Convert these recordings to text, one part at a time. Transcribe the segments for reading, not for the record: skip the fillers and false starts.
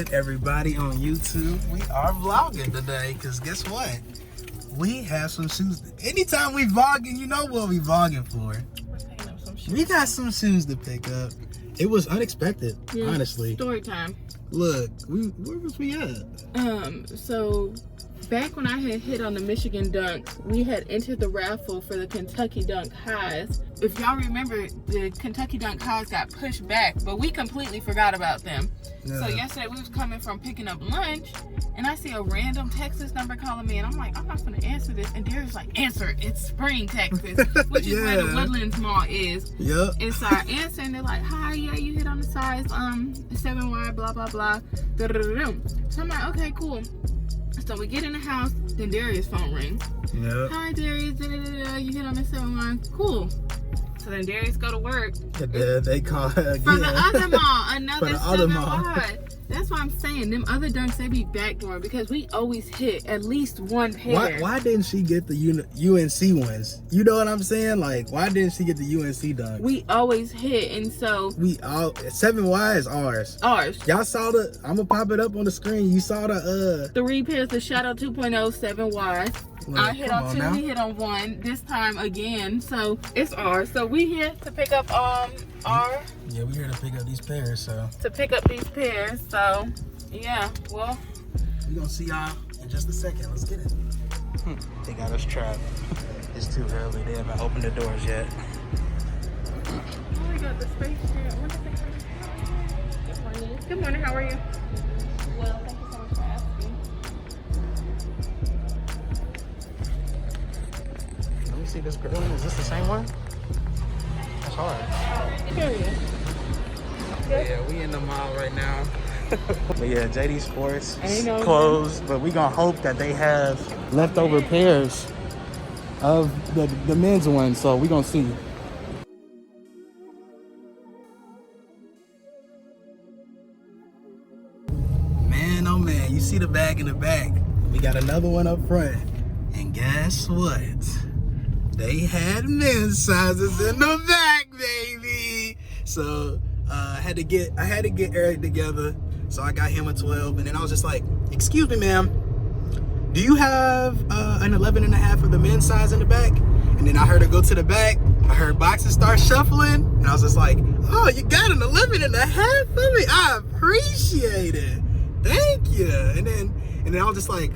good, everybody on YouTube? We are vlogging today, because guess what? We have some shoes. Anytime we vlogging, you know what we vlogging for. We're picking up some shoes. We got some shoes to pick up. It was unexpected, honestly. Story time. Look, where was we at? So back when I had hit on the Michigan Dunk, we had entered the raffle for the Kentucky Dunk highs. If y'all remember, the Kentucky Dunk highs got pushed back, but we completely forgot about them. Yeah. So yesterday we was coming from picking up lunch, and I see a random Texas number calling me, and I'm like, I'm not gonna answer this. And Darius like, answer it. It's Spring, Texas, which is where the Woodlands Mall is. Yep. And so I answer, and they're like, hi, yeah, you hit on the size 7Y, blah blah blah. So I'm like, okay, cool. So we get in the house, then Darius' phone rings. Yep. Hi Darius, you hit on the 7Y. Cool. So then Darius go to work. They call her for the other mall, another 7Y. Mall. That's why I'm saying them other dunks, they be backdoor because we always hit at least one pair. Why didn't she get the UNC ones? You know what I'm saying? Like, why didn't she get the UNC dunks? We always hit, and so 7Y is ours. Y'all saw the? I'm gonna pop it up on the screen. You saw the 3 pairs of Shadow 2.0 7Y. I hit on 2, he hit on 1. This time again, so it's ours. So we here to pick up our. Yeah, we here to pick up these pairs. So So yeah, well, we gonna see y'all in just a second. Let's get it. They got us trapped. It's too early. They haven't opened the doors yet. Oh, we got the space here. Good morning. Good morning. How are you? Well, thank you so much for asking. Let me see this girl. Is this the same one? That's hard. Period. Yeah, we in the mall right now. But yeah, JD Sports closed, but we gonna hope that they have leftover pairs of the men's one, so we gonna see. Man, oh man, you see the bag in the back. We got another one up front. And guess what? They had men's sizes in the back, baby. So I had to get Eric together. So I got him a 12, and then I was just like, excuse me, ma'am, do you have an 11.5 for the men's size in the back? And then I heard her go to the back. I heard boxes start shuffling, and I was just like, oh, you got an 11.5 for me? I appreciate it. Thank you. And then I was just like,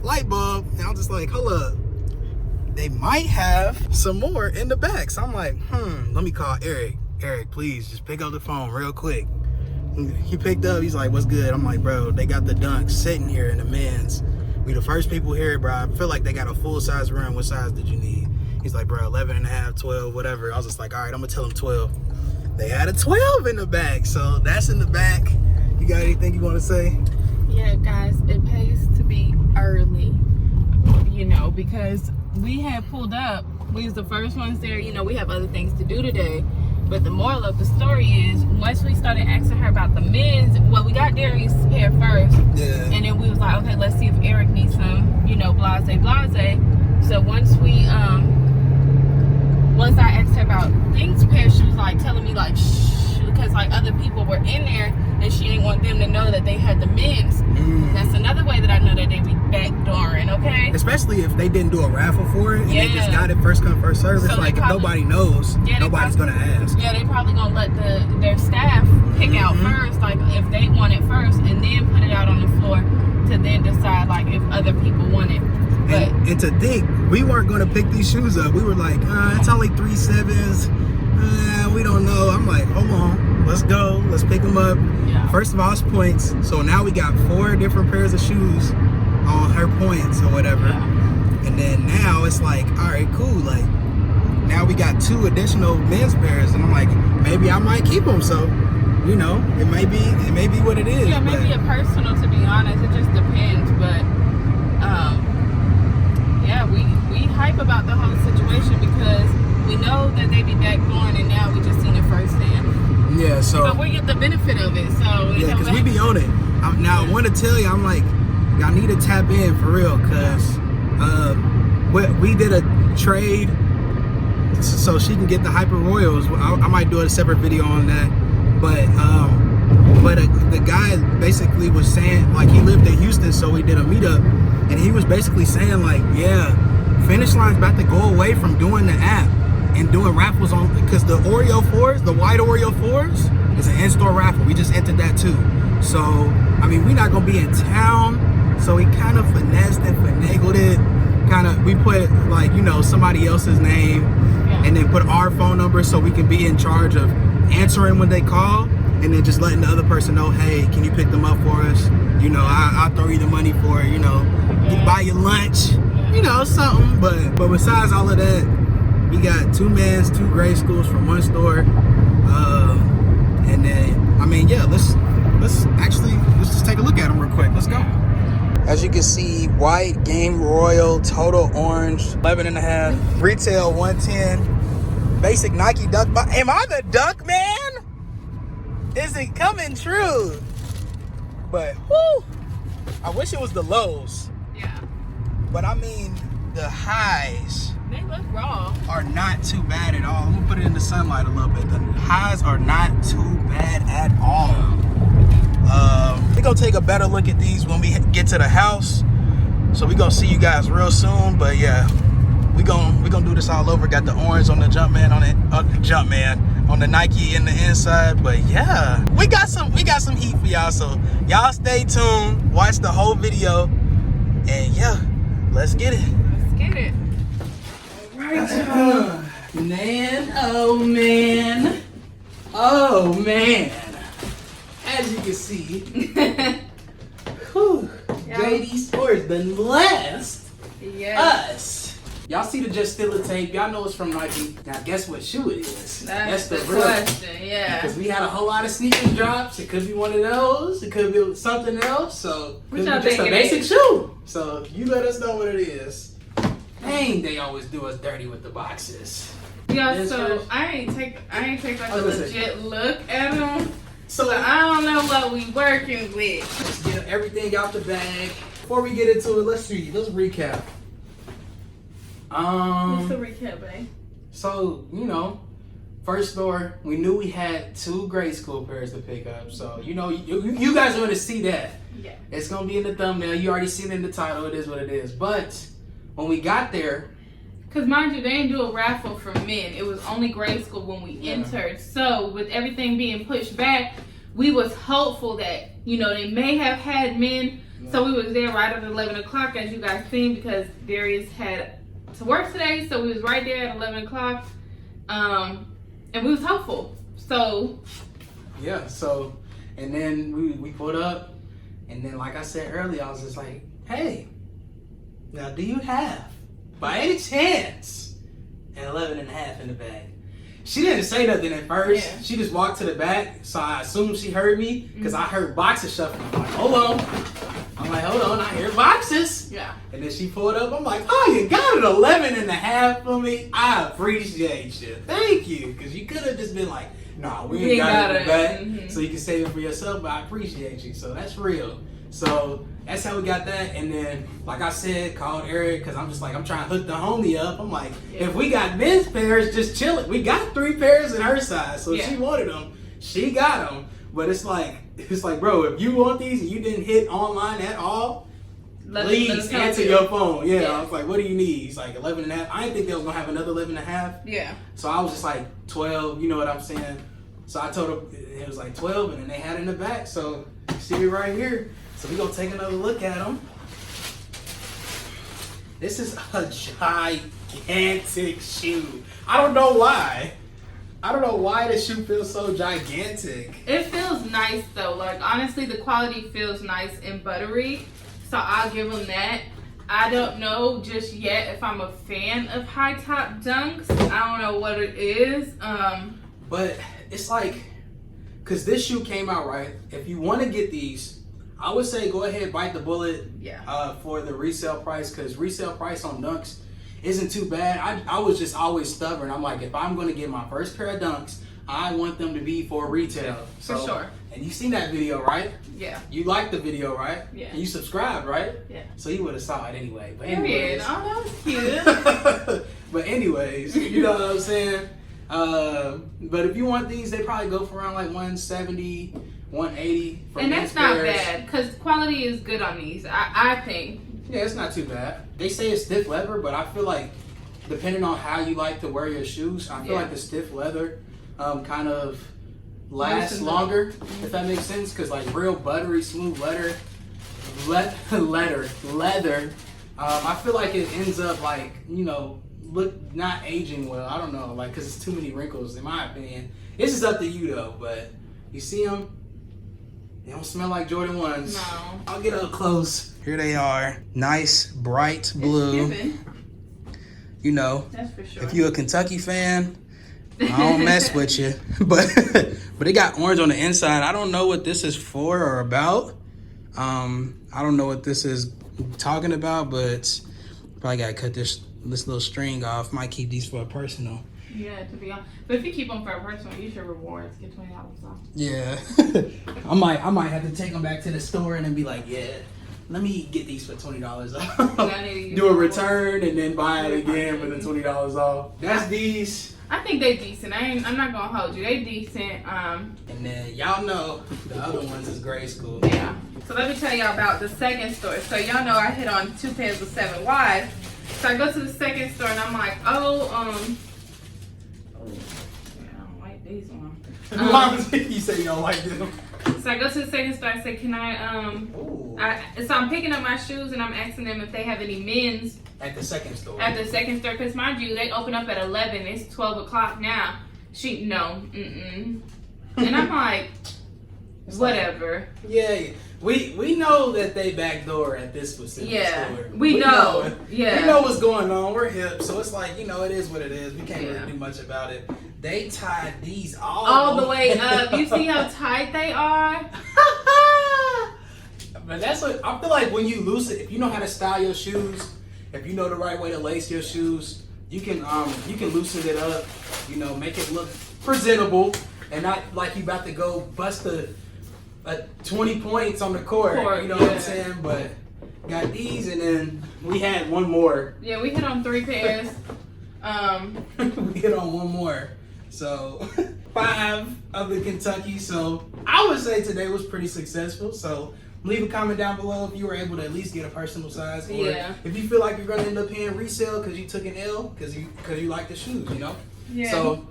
light bulb. And I was just like, hold up. They might have some more in the back. So I'm like, let me call Eric. Eric, please just pick up the phone real quick. He picked up, he's like, what's good? I'm like, bro, they got the dunks sitting here in the men's. We the first people here, bro. I feel like they got a full size run. What size did you need? He's like, bro, 11.5, 12, whatever. I was just like, all right, I'm gonna tell him 12. They had a 12 in the back, so that's in the back. You got anything you wanna say? Yeah, guys, it pays to be early, you know, because we had pulled up. We was the first ones there. You know, we have other things to do today. But the moral of the story is, once we started asking her about the men's, well, we got Darius' pair first. Yeah. And then we was like, okay, let's see if Eric needs some, you know, blase. So once I asked her about things pair, she was like telling me like, shh, because like other people were in there and she didn't want them to know that they had the men's. That's another way that I know that they be backdooring, okay? Especially if they didn't do a raffle for it and they just got it first come, first service. So like if nobody knows, nobody's gonna ask. Yeah, they probably gonna let their staff pick out first, like if they want it first, and then put it out on the floor to then decide like if other people want it. But and to think, we weren't gonna pick these shoes up. We were like, it's only 3 7s. We don't know. I'm like, hold on, let's go, let's pick them up. Yeah. First of all, it's points. So now we got 4 different pairs of shoes on her points or whatever. Yeah. And then now it's like, all right, cool. Like now we got 2 additional men's pairs, and I'm like, maybe I might keep them. So, you know, it may be what it is. Yeah, maybe a personal, to be honest. It just depends. But yeah, we hype about the whole situation because we know that they be backdooring, and now we just seen it firsthand. Yeah, so. But we get the benefit of it, so. Yeah, because we be on it. I want to tell you, I'm like, y'all need to tap in for real, because we did a trade so she can get the Hyper Royals. I might do a separate video on that. But But the guy basically was saying, like, he lived in Houston, so we did a meetup, and he was basically saying, like, yeah, Finish Line's about to go away from doing the app and doing raffles on, because the Oreo 4s, the white Oreo 4s, is an in-store raffle. We just entered that too. So, I mean, we're not going to be in town, so we kind of finessed and finagled it. We put, like, you know, somebody else's name, and then put our phone number so we can be in charge of answering when they call, and then just letting the other person know, hey, can you pick them up for us? You know, I'll throw you the money for it, you know, buy you lunch, you know, something. But besides all of that, we got 2 men's, 2 grade schools from one store. And then, I mean, yeah, let's just take a look at them real quick. Let's go. As you can see, white, game royal, total orange, 11.5, retail 110, basic Nike dunk. Am I the dunk man? Is it coming true? But whoo, I wish it was the lows. Yeah. But I mean, the highs, they look raw, are not too bad at all. I'm gonna put it in the sunlight a little bit. The highs are not too bad at all. We're gonna take a better look at these when we get to the house. So we're gonna see you guys real soon. But yeah, we gonna do this all over. Got the orange on the Jumpman on it, on the Nike in the inside. But yeah, we got some heat for y'all. So y'all stay tuned, watch the whole video, and yeah, let's get it. Let's get it. All right, man. Oh man. As you can see, JD Sports done blessed us. Y'all see the Just Steal It tape? Y'all know it's from Nike. Now guess what shoe it is? That's the real question, yeah. Because we had a whole lot of sneakers drops. It could be one of those. It could be something else. So it could be just a basic shoe. So you let us know what it is. Dang, they always do us dirty with the boxes. Yeah, so I ain't take like a legit look at them. So I don't know what we working with. Let's get everything out the bag. Before we get into it, let's recap. What's the recap, babe? So, you know, first store, we knew we had 2 grade school pairs to pick up. So, you know, you guys are going to see that. Yeah. It's going to be in the thumbnail. You already seen it in the title. It is what it is. But when we got there, because mind you, they didn't do a raffle for men. It was only grade school when we entered. So with everything being pushed back, we was hopeful that, you know, they may have had men. Yeah. So we was there right at 11 o'clock, as you guys seen, because Darius had to work today. So we was right there at 11 o'clock. And we was hopeful. So. Yeah, so, and then we pulled up. And then, like I said earlier, I was just like, hey, now do you have, by any chance, an 11.5 in the bag? She didn't say nothing at first. Yeah. She just walked to the back, so I assumed she heard me because I heard boxes shuffling. I'm like, hold on, I hear boxes. Yeah. And then she pulled up. I'm like, oh, you got an 11.5 for me? I appreciate you. Thank you. Because you could have just been like, nah, we ain't got it in the bag. So you can save it for yourself, but I appreciate you. So that's real. So that's how we got that. And then, like I said, called Eric because I'm just like, I'm trying to hook the homie up. I'm like, if we got men's pairs, just chill it. We got 3 pairs in her size. So if she wanted them, she got them. But it's like, bro, if you want these and you didn't hit online at all, please answer your phone. Yeah. I was like, what do you need? He's like 11.5. I didn't think they was going to have another 11.5. Yeah. So I was just like 12, you know what I'm saying? So I told her it was like 12 and then they had it in the back. So you see it right here. So we're going to take another look at them. This is a gigantic shoe. I don't know why. This shoe feels so gigantic. It feels nice though. Like honestly, the quality feels nice and buttery. So I'll give them that. I don't know just yet if I'm a fan of high top dunks. I don't know what it is. But it's like, cause this shoe came out, right? If you want to get these, I would say go ahead, bite the bullet. Yeah. For the resale price, cause resale price on dunks isn't too bad. I was just always stubborn. I'm like, if I'm gonna get my first pair of dunks, I want them to be for retail. So, for sure. And you seen that video, right? Yeah. You liked the video, right? Yeah. And you subscribed, right? Yeah. So you would have saw it anyway. But anyways. Oh, that was cute. But anyways, you know what I'm saying? But if you want these, they probably go for around like 170, $180 for and men's that's not pairs. bad because quality is good on these. I think. Yeah, it's not too bad. They say it's stiff leather, but I feel like depending on how you like to wear your shoes, I feel like the stiff leather kind of lasts longer, if that makes sense. Because like real buttery, smooth leather, I feel like it ends up like, you know, look not aging well. I don't know, like because it's too many wrinkles in my opinion. It's just up to you though. But you see them, they don't smell like Jordan 1s. No. I'll get up close. Here they are, nice bright blue. You know, that's for sure. If you're a Kentucky fan, I don't mess with you. But they got orange on the inside. I don't know what this is for or about. I don't know what this is talking about, but probably gotta cut this little string off. Might keep these for a personal. Yeah, to be honest. But if you keep them for a personal, use your rewards. Get $20 off. Yeah. I might have to take them back to the store and then be like, yeah, let me get these for $20 off. Do a return and then buy it again for the $20 off. That's these. I think they decent. I'm not gonna hold you. They decent. And then y'all know the other ones is grade school. Yeah. So let me tell y'all about the second store. So y'all know I hit on 2 pairs of 7 wides. So I go to the second store and I'm like, these ones. You say you don't like them. So I go to the second store. I say, "Can I?" So I'm picking up my shoes and I'm asking them if they have any men's at the second store. At the second store, because mind you, they open up at 11. It's 12 o'clock now. And I'm like, whatever. Yeah, we know that they backdoor at this specific store. We know. Yeah, we know what's going on. We're hip, so it's like, you know, it is what it is. We can't really do much about it. They tied these all the way up. You see how tight they are? But that's what I feel like when you loosen. If you know how to style your shoes, if you know the right way to lace your shoes, you can loosen it up. You know, make it look presentable and not like you about to go bust a 20 points on the court. You know what I'm saying? But got these, and then we had one more. Yeah, we hit on 3 pairs. We hit on one more. So 5 of the Kentucky. So I would say today was pretty successful. So leave a comment down below if you were able to at least get a personal size, or if you feel like you're going to end up paying resale because you took an L because you like the shoes, you know. Yeah. So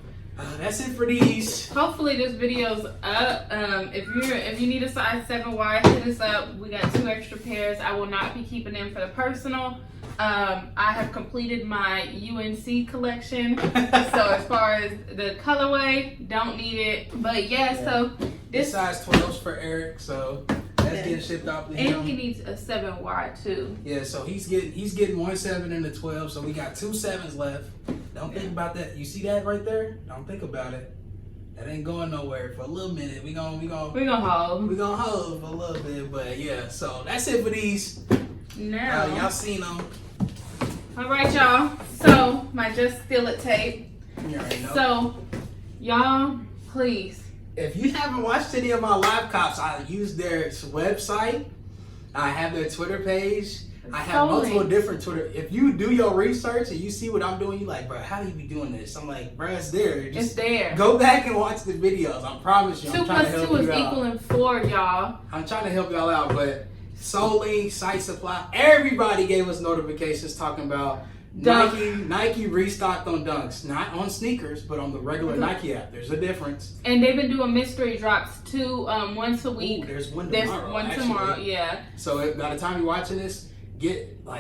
that's it for these. Hopefully this video's up. If you need a size 7 wide, hit us up. We got 2 extra pairs. I will not be keeping them for the personal. I have completed my UNC collection. So as far as the colorway, don't need it. But so this size 12's for Eric. So that's getting shipped out to him. And he needs a 7 wide too. Yeah, so he's getting 1 7 and a 12. So we got 2 7s left. Don't think about that. You see that right there? Don't think about it. That ain't going nowhere for a little minute. We gonna hold. We gonna hold for a little bit, but yeah. So that's it for these. Now y'all seen them. All right, y'all. So my Just Steal It tape. You already know. So y'all, please. If you haven't watched any of my live cops, I use their website. I have their Twitter page. I have multiple different Twitter. If you do your research and you see what I'm doing, you like, bro, how do you be doing this? I'm like, bro, it's there. It's there. Go back and watch the videos. I promise you. 2 + 2 is equaling 4, y'all. I'm trying to help y'all out, but Soling, Site Supply, everybody gave us notifications talking about Nike restocked on dunks, not on sneakers, but on the regular Nike app. There's a difference. And they've been doing mystery drops too, once a week. Ooh, there's one tomorrow. Yeah. So by the time you're watching this,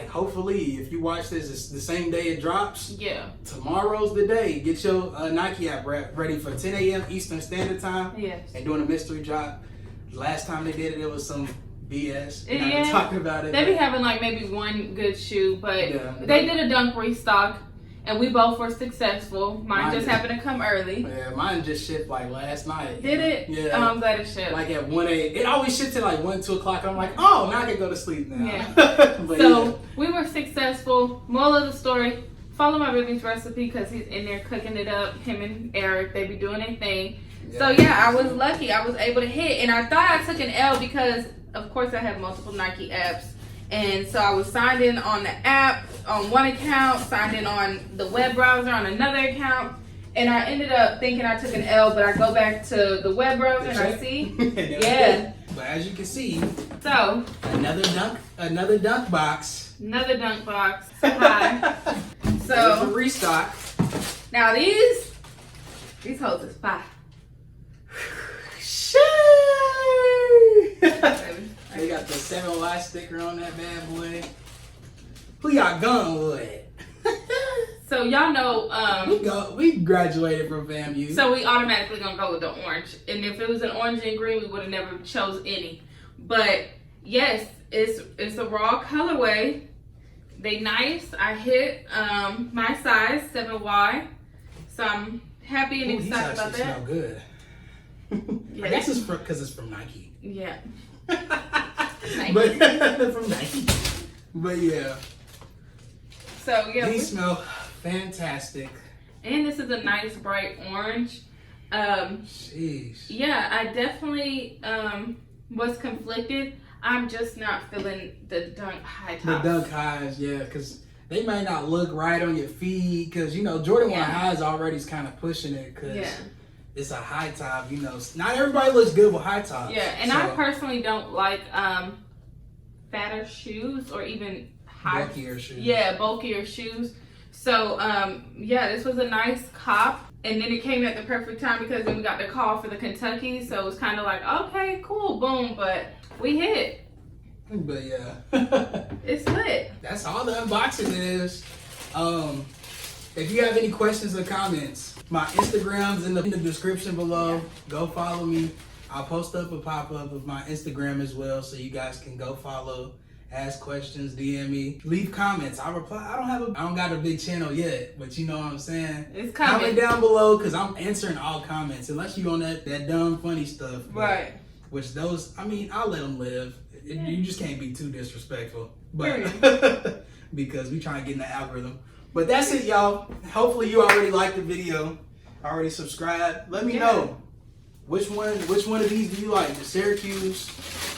hopefully if you watch this, it's the same day it drops. Yeah. Tomorrow's the day. Get your Nike app ready for 10 a.m. Eastern Standard Time. Yes. And doing a mystery drop. Last time they did it, it was some BS. Not talking about it. They be having like maybe one good shoe, but they did a dunk restock, and we both were successful. Mine just happened to come early. Yeah, mine just shipped like last night. Did it? Yeah. Oh, I'm glad it shipped. Like at 1 a.m. It always shipped at like 1, 2 o'clock. I'm like, oh, now I can go to sleep now. Yeah. We were successful. Moral of the story: follow my Ruby's recipe because he's in there cooking it up. Him and Eric, they be doing their thing. So I was lucky. I was able to hit, and I thought I took an L because, of course, I have multiple Nike apps, and so I was signed in on the app on one account, signed in on the web browser on another account, And I ended up thinking I took an L, but I go back to the web browser and I see. Yeah. But as you can see, So another dunk box. another dunk box. Hi. There's a So restock. now these hoes is fire. They got the 7Y sticker on that bad boy. Who y'all going with? So y'all know, We graduated from FAMU. so we automatically gonna go with the orange. And if it was an orange and green, we would have never chose any. But yes, it's a raw colorway. They nice. I hit my size 7Y, so I'm happy and excited about that. Smell good. Yeah. I guess it's because it's from Nike. Yeah. But from Nike. But yeah. So yeah. These smell fantastic. And this is a nice bright orange. Jeez. Yeah, I definitely was conflicted. I'm just not feeling the dunk high tops. The dunk highs, yeah, because they may not look right on your feet. Because, you know, Jordan 1 highs already is kind of pushing it because it's a high top. You know, not everybody looks good with high tops. Yeah, and I personally don't like fatter shoes or even bulkier shoes. Yeah, bulkier shoes. So, yeah, this was a nice cop. And then it came at the perfect time because then we got the call for the Kentucky. So it was kind of like, okay, cool, boom. But we hit. But yeah. It's lit. That's all the unboxing is. If you have any questions or comments, my Instagram's in the description below. Yeah. Go follow me. I'll post up a pop-up of my Instagram as well so you guys can go follow. Ask questions, DM me, leave comments. I reply. I don't got a big channel yet, but you know what I'm saying. It's coming. Comment down below because I'm answering all comments unless you on that dumb funny stuff. Right. Which those, I mean, I'll let them live. You just can't be too disrespectful, but because we trying to get in the algorithm. But that's it, y'all. Hopefully you already liked the video, already subscribed. Let me know which one of these do you like, the Syracuse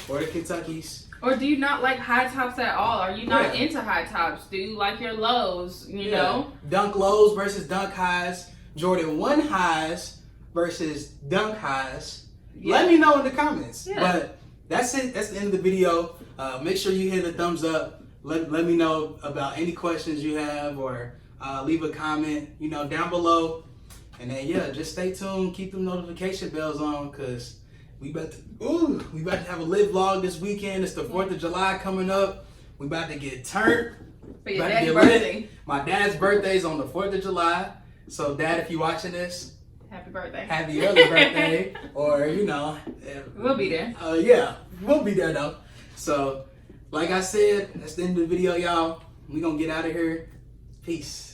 or the Kentuckys? Or do you not like high tops at all? Are you not into high tops? Do you like your lows, you know? Dunk lows versus dunk highs. Jordan 1 highs versus dunk highs. Yeah. Let me know in the comments. Yeah. But that's it. That's the end of the video. Make sure you hit the thumbs up. Let me know about any questions you have or leave a comment, you know, down below. And then, yeah, just stay tuned. Keep them notification bells on because we about to have a lit vlog this weekend. It's the 4th of July coming up. We about to get turned. For your dad's birthday. My dad's birthday is on the 4th of July. So, Dad, if you're watching this, happy birthday. Happy early birthday. Or, you know. We'll be there. Yeah, we'll be there, though. So, like I said, that's the end of the video, y'all. We gonna get out of here. Peace.